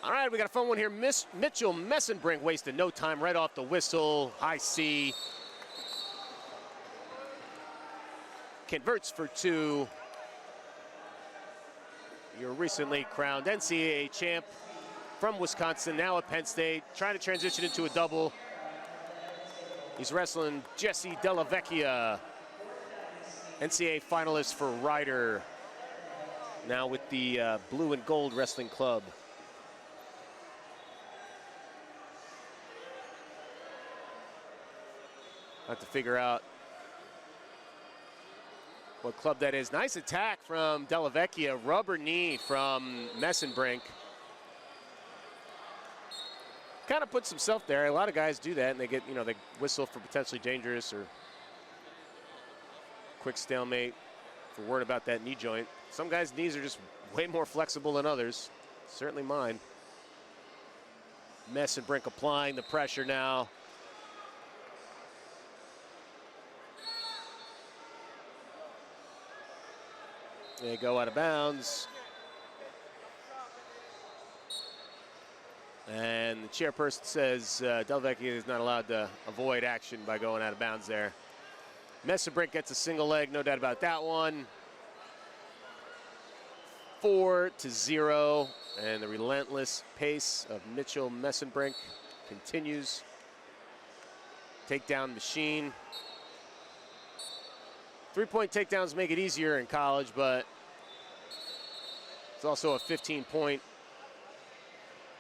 All right, we got a fun one here. Mitchell Mesenbrink wasted no time right off the whistle. High C. Converts for 2. Your recently crowned NCAA champ from Wisconsin, now at Penn State, trying to transition into a double. He's wrestling Jesse Della Vecchia, NCAA finalist for Ryder, now with the Blue and Gold Wrestling Club. I have to figure out what club that is. Nice attack from Della Vecchia, rubber knee from Mesenbrink. Kind of puts himself there. A lot of guys do that, and they get, they whistle for potentially dangerous or quick stalemate if we're worried about that knee joint. Some guys' knees are just way more flexible than others. Certainly mine. Mesenbrink applying the pressure now. They go out of bounds. And the chairperson says Della Vecchia is not allowed to avoid action by going out of bounds there. Mesenbrink gets a single leg, no doubt about that one. 4-0, and the relentless pace of Mitchell Mesenbrink continues. Takedown machine. 3-point takedowns make it easier in college, but it's also a 15-point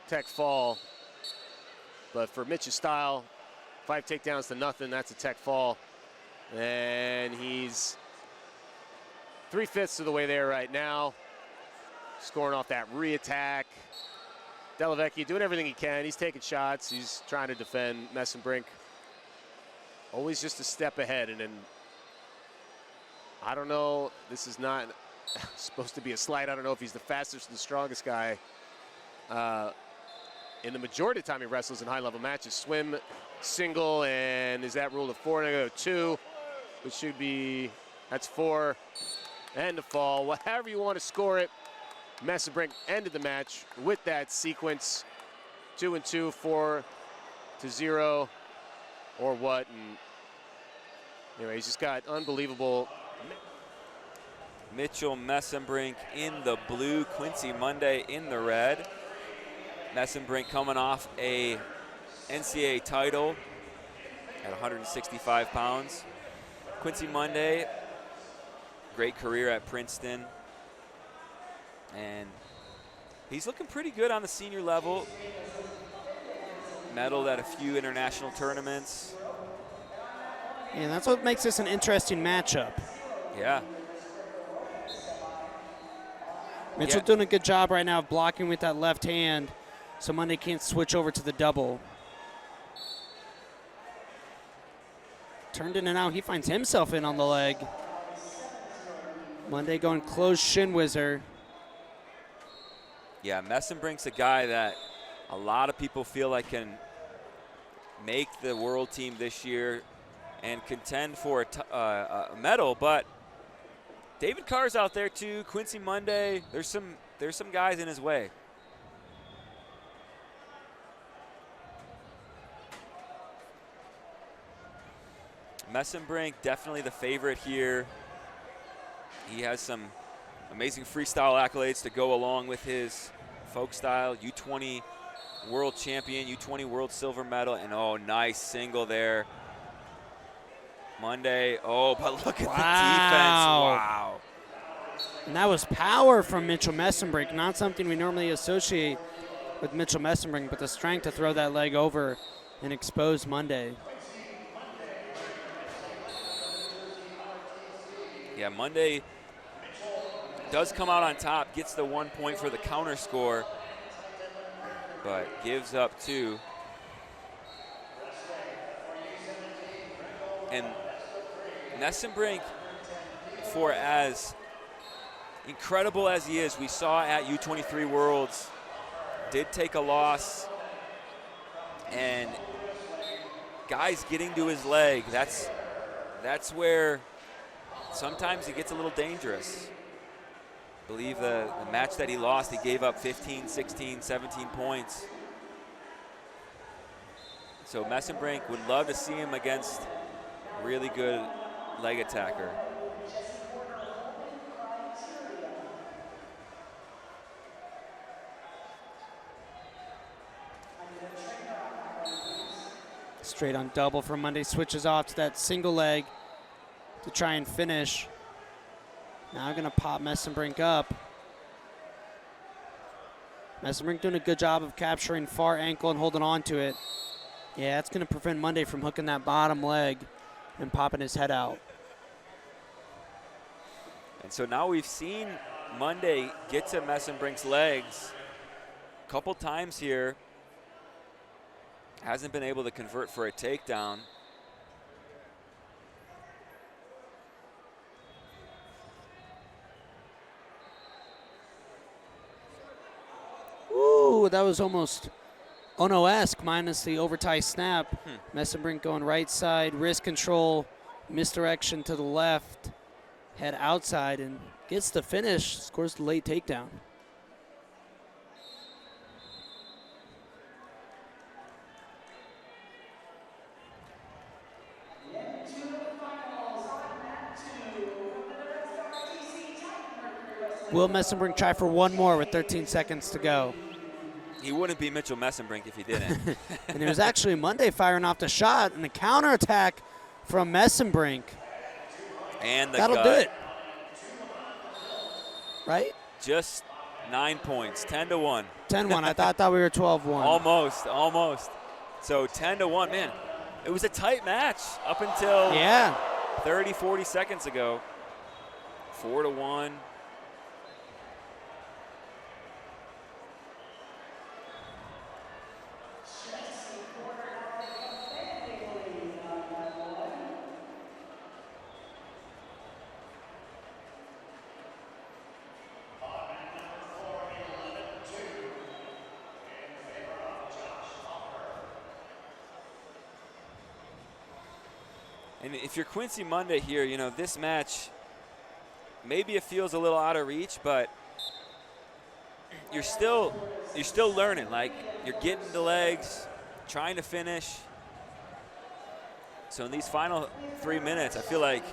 tech fall. But for Mitch's style, 5 takedowns to nothing, that's a tech fall. And he's 3/5 of the way there right now, scoring off that re-attack. Della Vecchia doing everything he can. He's taking shots. He's trying to defend Mesenbrink. Always just a step ahead, and then I don't know, this is not supposed to be a slight. I don't know if he's the fastest and the strongest guy. In the majority of the time he wrestles in high-level matches, swim, single, and is that rule of 4? And I go 2, which should be, that's 4, and a fall. However you want to score it, Mesenbrink ended the match with that sequence. 2-2, 4-0, or what? And anyway, he's just got unbelievable. Mitchell Mesenbrink in the blue, Quincy Monday in the red. Mesenbrink coming off a NCAA title at 165 pounds. Quincy Monday, great career at Princeton. And he's looking pretty good on the senior level. Medaled at a few international tournaments. And that's what makes this an interesting matchup. Yeah. Mitchell doing a good job right now of blocking with that left hand, so Monday can't switch over to the double. Turned in and out, he finds himself in on the leg. Monday going closed shin whizzer. Yeah, Mesenbrink's a guy that a lot of people feel like can make the world team this year and contend for a medal, but David Carr's out there too. Quincy Monday, there's some guys in his way. Mesenbrink definitely the favorite here. He has some amazing freestyle accolades to go along with his folk style. U20 world champion, U20 world silver medal, and oh, nice single there. Monday, oh, but look at the defense, wow. And that was power from Mitchell Mesenbrink, not something we normally associate with Mitchell Mesenbrink, but the strength to throw that leg over and expose Monday. Yeah, Monday does come out on top, gets the 1 point for the counter score, but gives up 2. And Mesenbrink, for as incredible as he is, we saw at U23 Worlds, did take a loss, and guys getting to his leg, that's where sometimes it gets a little dangerous. believe the match that he lost, he gave up 15, 16, 17 points. So Mesenbrink would love to see him against a really good leg attacker. Straight on double from Monday, switches off to that single leg to try and finish. Now gonna pop Mesenbrink up. Mesenbrink doing a good job of capturing far ankle and holding on to it. Yeah, that's gonna prevent Monday from hooking that bottom leg and popping his head out. And so now we've seen Monday get to Mesenbrink's legs a couple times here. Hasn't been able to convert for a takedown. Ooh, that was almost Ono-esque minus the overtie snap. Mesenbrink going right side, wrist control, misdirection to the left, head outside, and gets the finish, scores the late takedown. Will Mesenbrink try for one more with 13 seconds to go? He wouldn't be Mitchell Mesenbrink if he didn't. And it was actually Monday firing off the shot and the counterattack from Mesenbrink. And the That'll gut. do it. Right? Just 9 points, 10-1. 10-1. I thought we were 12-1. Almost, almost. So 10-1, man. It was a tight match up until 30, 40 seconds ago. 4-1. And if you're Quincy Monday here, you know, this match, maybe it feels a little out of reach, but you're still learning. Like, you're getting the legs, trying to finish. So in these final 3 minutes, I feel like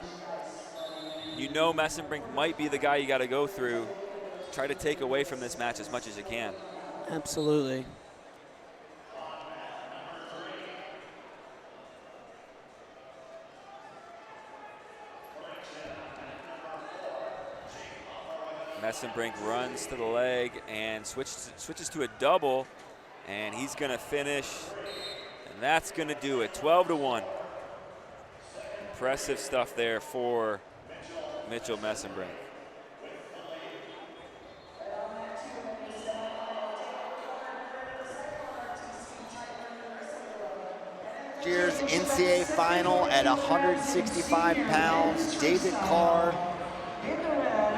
you know Mesenbrink might be the guy you got to go through. Try to take away from this match as much as you can. Absolutely. Mesenbrink runs to the leg and switches to a double, and he's going to finish, and that's going to do it. 12-1. Impressive stuff there for Mitchell Mesenbrink. Year's NCAA final at 165 pounds. David Carr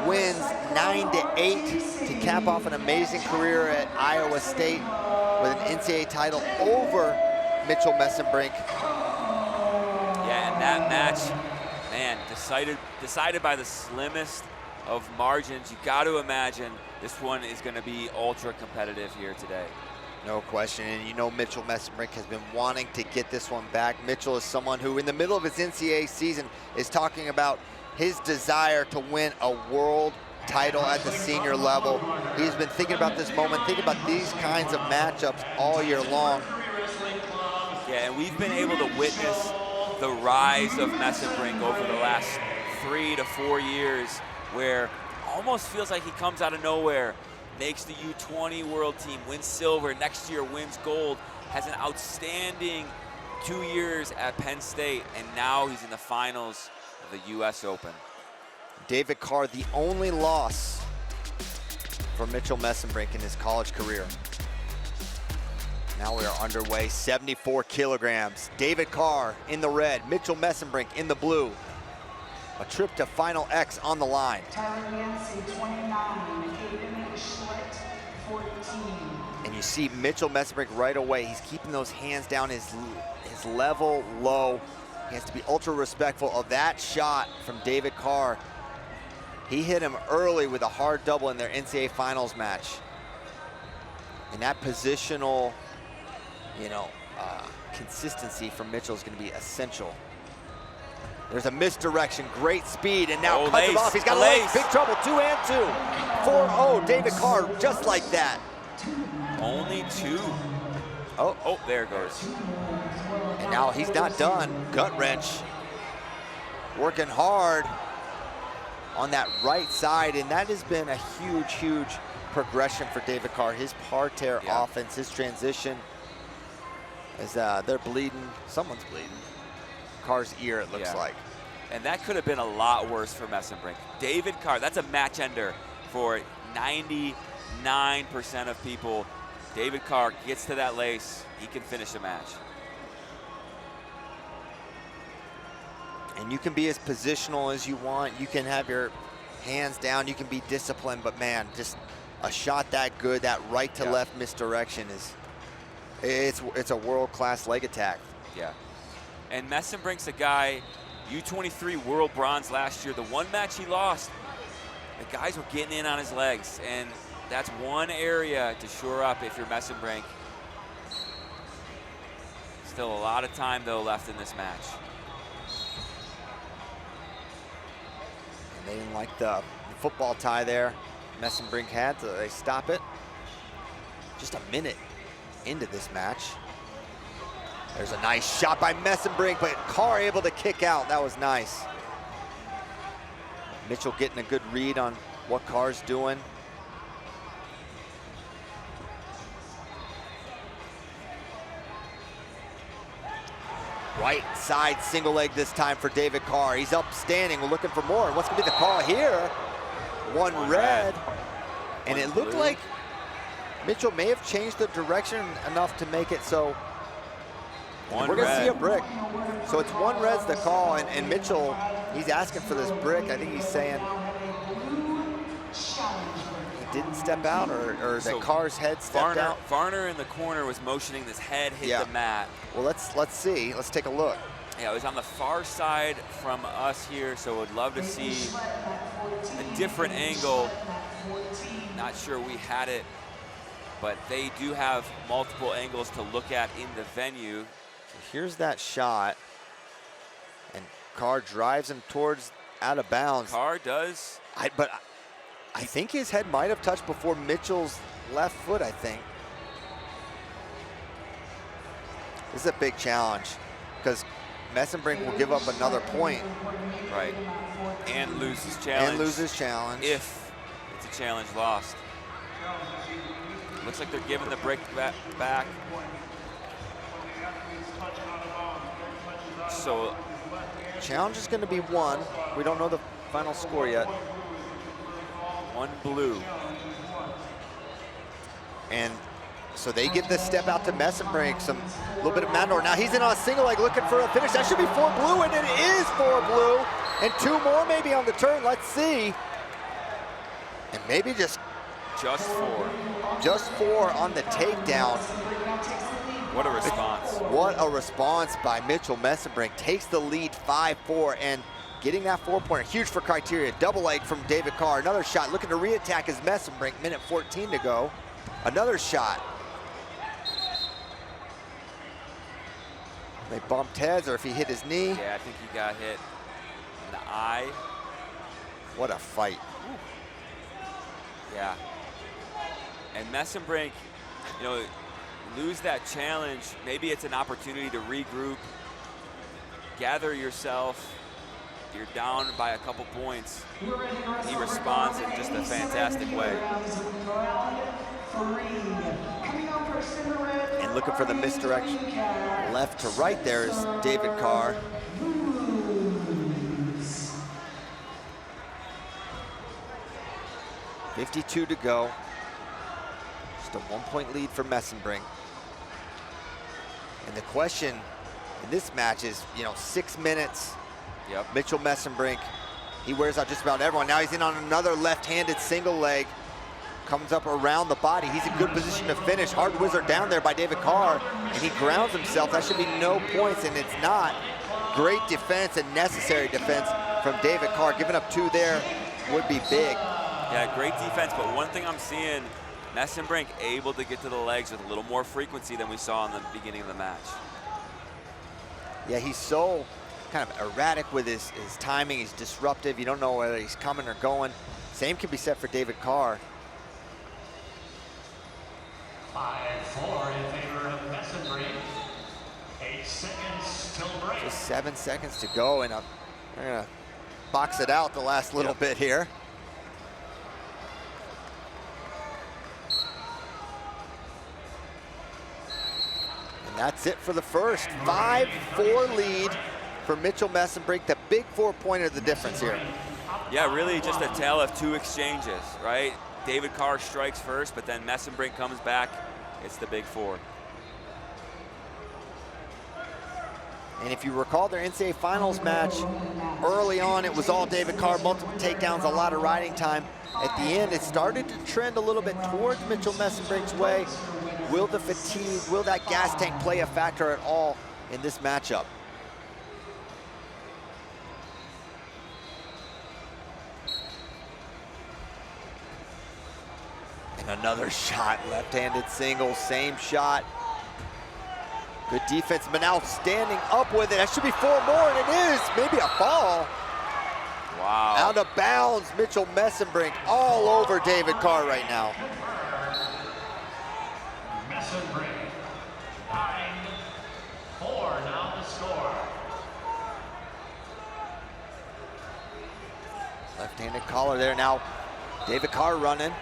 wins 9-8 to cap off an amazing career at Iowa State with an NCAA title over Mitchell Mesenbrink. Yeah, and that match, man, decided by the slimmest of margins. You got to imagine this one is going to be ultra competitive here today. No question, and you know Mitchell Mesenbrink has been wanting to get this one back. Mitchell is someone who, in the middle of his NCAA season, is talking about his desire to win a world title at the senior level. He's been thinking about this moment, thinking about these kinds of matchups all year long. Yeah, and we've been able to witness the rise of Mesenbrink over the last 3 to 4 years, where almost feels like he comes out of nowhere, makes the U20 world team, wins silver, next year wins gold, has an outstanding 2 years at Penn State, and now he's in the finals of the US Open. David Carr, the only loss for Mitchell Mesenbrink in his college career. Now we are underway, 74 kilograms. David Carr in the red, Mitchell Mesenbrink in the blue. A trip to Final X on the line. And you see Mitchell Mesenbrink right away. He's keeping those hands down, his level low. He has to be ultra respectful of that shot from David Carr. He hit him early with a hard double in their NCAA finals match. And that positional, consistency from Mitchell is going to be essential. There's a misdirection, great speed, and now cuts him off. He's got a lace, big trouble, 2 and 2. 4-0, David Carr, just like that. Only 2. Oh, there it goes. And now he's not done. Gut wrench. Working hard on that right side, and that has been a huge, huge progression for David Carr. His parterre offense, his transition, as they're bleeding. Someone's bleeding. Carr's ear, it looks like. And that could have been a lot worse for Mesenbrink. David Carr, that's a match ender for 99% of people. David Carr gets to that lace, he can finish the match. And you can be as positional as you want. You can have your hands down. You can be disciplined. But, man, just a shot that good, that right to left misdirection it's a world-class leg attack. Yeah. And Mesenbrink's a guy, U23 world bronze last year. The one match he lost, the guys were getting in on his legs. And that's one area to shore up if you're Mesenbrink. Still a lot of time, though, left in this match. They didn't like the football tie there Mesenbrink had, so they stop it. Just a minute into this match. There's a nice shot by Mesenbrink, but Carr able to kick out. That was nice. Mitchell getting a good read on what Carr's doing. Right side single leg this time for David Carr. He's up standing, we're looking for more. What's gonna be the call here? One red. And it looked like Mitchell may have changed the direction enough to make it so we're gonna see a brick. So it's 1 red's the call, and Mitchell, he's asking for this brick. I think he's saying he didn't step out, or that Carr's head stepped out. Varner in the corner was motioning this head hit the mat. Well, let's see. Let's take a look. Yeah, it was on the far side from us here, so would love to see a different angle. Not sure we had it, but they do have multiple angles to look at in the venue. So here's that shot, and Carr drives him towards out of bounds. Carr does. But I think his head might have touched before Mitchell's left foot, I think. This is a big challenge because Mesenbrink will give up another point. Right. And lose his challenge. And lose his challenge. If it's a challenge lost. Looks like they're giving the break back. So challenge is going to be 1. We don't know the final score yet. 1 blue. And so they give the step out to Mesenbrink, a little bit of Mandor. Now he's in on a single leg looking for a finish. That should be 4 blue, and it is 4 blue. And 2 more maybe on the turn, let's see. And maybe just 4. Just 4 on the takedown. What a response. What a response by Mitchell Mesenbrink. Takes the lead 5-4, and getting that 4-pointer, huge for criteria. Double leg from David Carr. Another shot, looking to re-attack his Mesenbrink, minute 14 to go. Another shot. They bumped heads, or if he hit his knee. Yeah, I think he got hit in the eye. What a fight. Yeah. And Mesenbrink, lose that challenge. Maybe it's an opportunity to regroup, gather yourself. You're down by a couple points. He responds in just a fantastic way. And looking for the misdirection. Left to right there is David Carr. .52 to go. Just a 1-point lead for Mesenbrink. And the question in this match is, 6 minutes. Yep. Mitchell Mesenbrink, he wears out just about everyone. Now he's in on another left-handed single leg. Comes up around the body. He's in good position to finish. Hard wizard down there by David Carr, and he grounds himself. That should be no points, and it's not. Great defense and necessary defense from David Carr, giving up 2 there. would be big. Yeah, great defense, but one thing I'm seeing, Mesenbrink able to get to the legs with a little more frequency than we saw in the beginning of the match. Yeah, he's so kind of erratic with his timing. He's disruptive. You don't know whether he's coming or going. Same can be said for David Carr. 5-4 in favor of Mesenbrink. 8 seconds till break. Just 7 seconds to go, and they're gonna box it out the last little bit here. And that's it for the first. 5-4 lead for Mitchell Mesenbrink. The big 4-pointer, the difference here. Yeah, really just a tale of two exchanges, right? David Carr strikes first, but then Mesenbrink comes back. It's the big 4. And if you recall their NCAA Finals match, early on it was all David Carr, multiple takedowns, a lot of riding time. At the end, it started to trend a little bit towards Mitchell Mesenbrink's way. Will the fatigue, will that gas tank play a factor at all in this matchup? And another shot, left-handed single, same shot. Good defense, but now standing up with it. That should be 4 more, and it is. Maybe a fall. Wow. Out of bounds, Mitchell Mesenbrink all over David Carr right now. Mesenbrink, 9-4 now the score. Left-handed collar there now. David Carr running.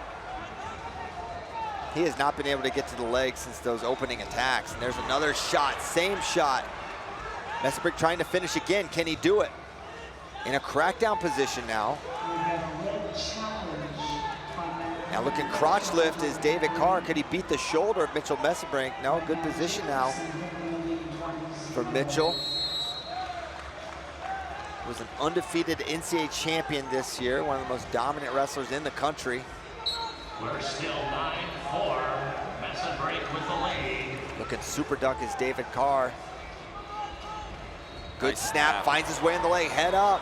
He has not been able to get to the legs since those opening attacks. And there's another shot, same shot. Mesenbrink trying to finish again. Can he do it? In a crackdown position now. Now looking crotch lift is David Carr. Could he beat the shoulder of Mitchell Mesenbrink? No, good position now for Mitchell. Was an undefeated NCAA champion this year, one of the most dominant wrestlers in the country. We're still 9-4. Mesenbrink with the lead. Looking super duck is David Carr. Good Nice snap, finds his way in the leg, head up.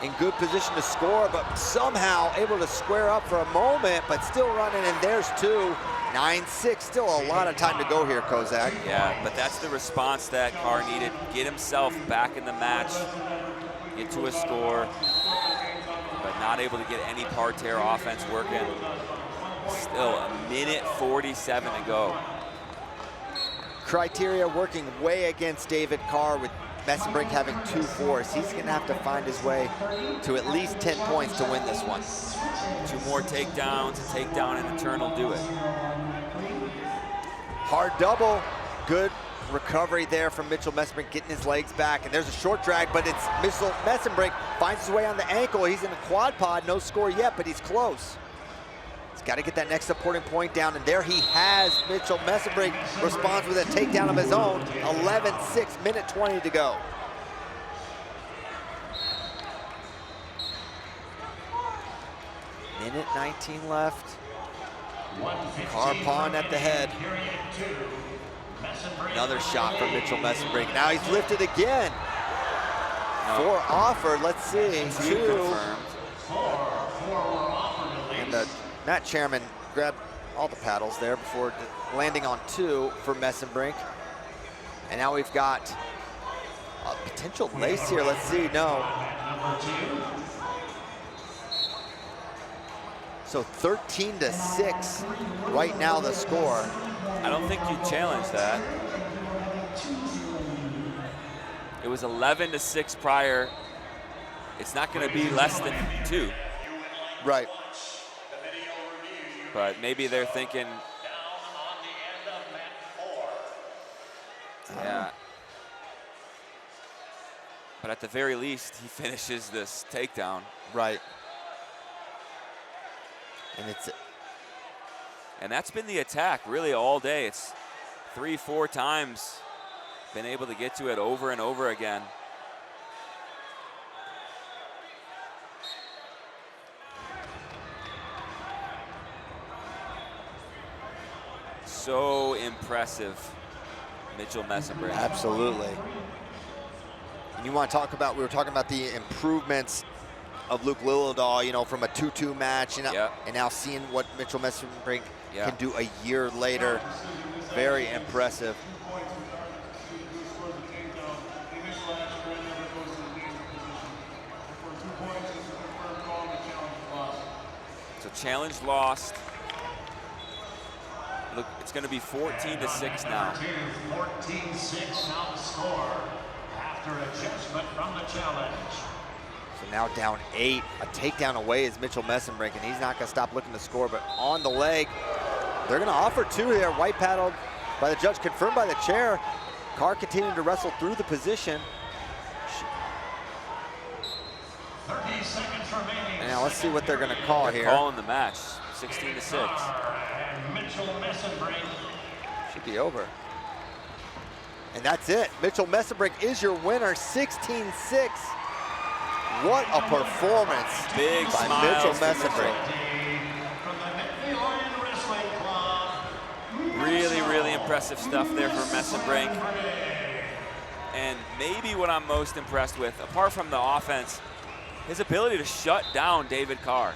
In good position to score, but somehow able to square up for a moment, but still running, and there's 2. 9-6, still a lot of time to go here, Kozak. Yeah, but that's the response that Carr needed. Get himself back in the match, get to a score, but not able to get any parterre offense working. Still a minute 47 to go. Criteria working way against David Carr with Mesenbrink having 2 fours. He's gonna have to find his way to at least 10 points to win this one. 2 more takedowns, a takedown and a turn will do it. Hard double, good recovery there from Mitchell Mesenbrink, getting his legs back. And there's a short drag, but it's Mitchell Mesenbrink finds his way on the ankle. He's in a quad pod, no score yet, but he's close. He's got to get that next supporting point down, and there he has Mitchell Mesenbrink responds with a takedown of his own. 11-6, minute 20 to go. Minute 19 left. Carr pawn at the head. Another shot from Mitchell Mesenbrink. Now he's lifted again. No. 4 offered, let's see. 2. Confirmed. And the mat chairman grabbed all the paddles there before landing on 2 for Mesenbrink. And now we've got a potential lace here. Let's see, no. So 13-6 right now the score. I don't think you challenge that. It was 11-6 prior. It's not going to be less than 2. Right. But maybe they're thinking, yeah. But at the very least, he finishes this takedown. Right. And that's been the attack really all day. It's 3-4 times been able to get to it over and over again. So impressive, Mitchell Mesenbrink. Absolutely. And you want to talk about, we were talking about the improvements of Luke Lillidahl, you know, from a 2-2 match, and now seeing what Mitchell Mesenbrink can do a year later. Very impressive. So challenge lost. Look, it's going to be 14-6 now. 14-6 now the score after adjustment from the challenge. So now down 8. A takedown away is Mitchell Mesenbrink, and he's not going to stop looking to score, but on the leg. They're going to offer 2 here. White paddled by the judge, confirmed by the chair. Carr continuing to wrestle through the position. 30 seconds remaining. And now let's see what they're going to call here. Calling the match, 16-6. And Mitchell Mesenbrink. Should be over. And that's it. Mitchell Mesenbrink is your winner, 16-6. What a performance Big by smiles Mitchell for Mesenbrink. From the Midland Wrestling Club. Really, really impressive stuff there for Mesenbrink. And maybe what I'm most impressed with, apart from the offense, his ability to shut down David Carr.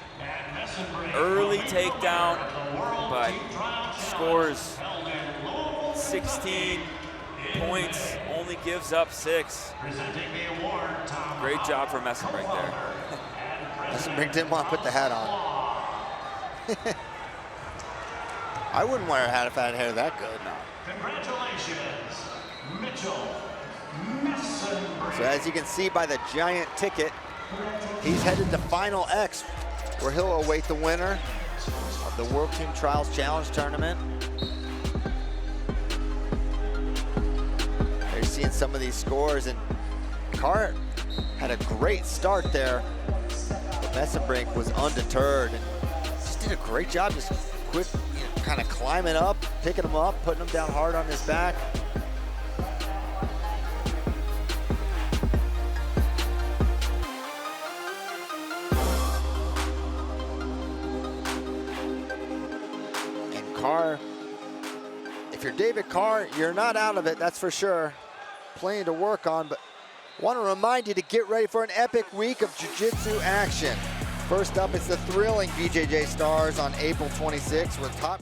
Early takedown, but scores 16 points, only gives up 6. Great job for Mesenbrink there. Mesenbrink didn't want to put the hat on. I wouldn't wear a hat if I had hair that good. No. Congratulations, Mitchell Mesenbrink. So as you can see by the giant ticket, he's headed to Final X, where he'll await the winner of the World Team Trials Challenge Tournament. You're seeing some of these scores, and Carr had a great start there, but Mesenbrink was undeterred and just did a great job, just quick, kind of climbing up, picking him up, putting him down hard on his back. And Carr, if you're David Carr, you're not out of it, that's for sure. Plenty to work on, but want to remind you to get ready for an epic week of jiu-jitsu action. First up, it's the thrilling BJJ Stars on April 26th with top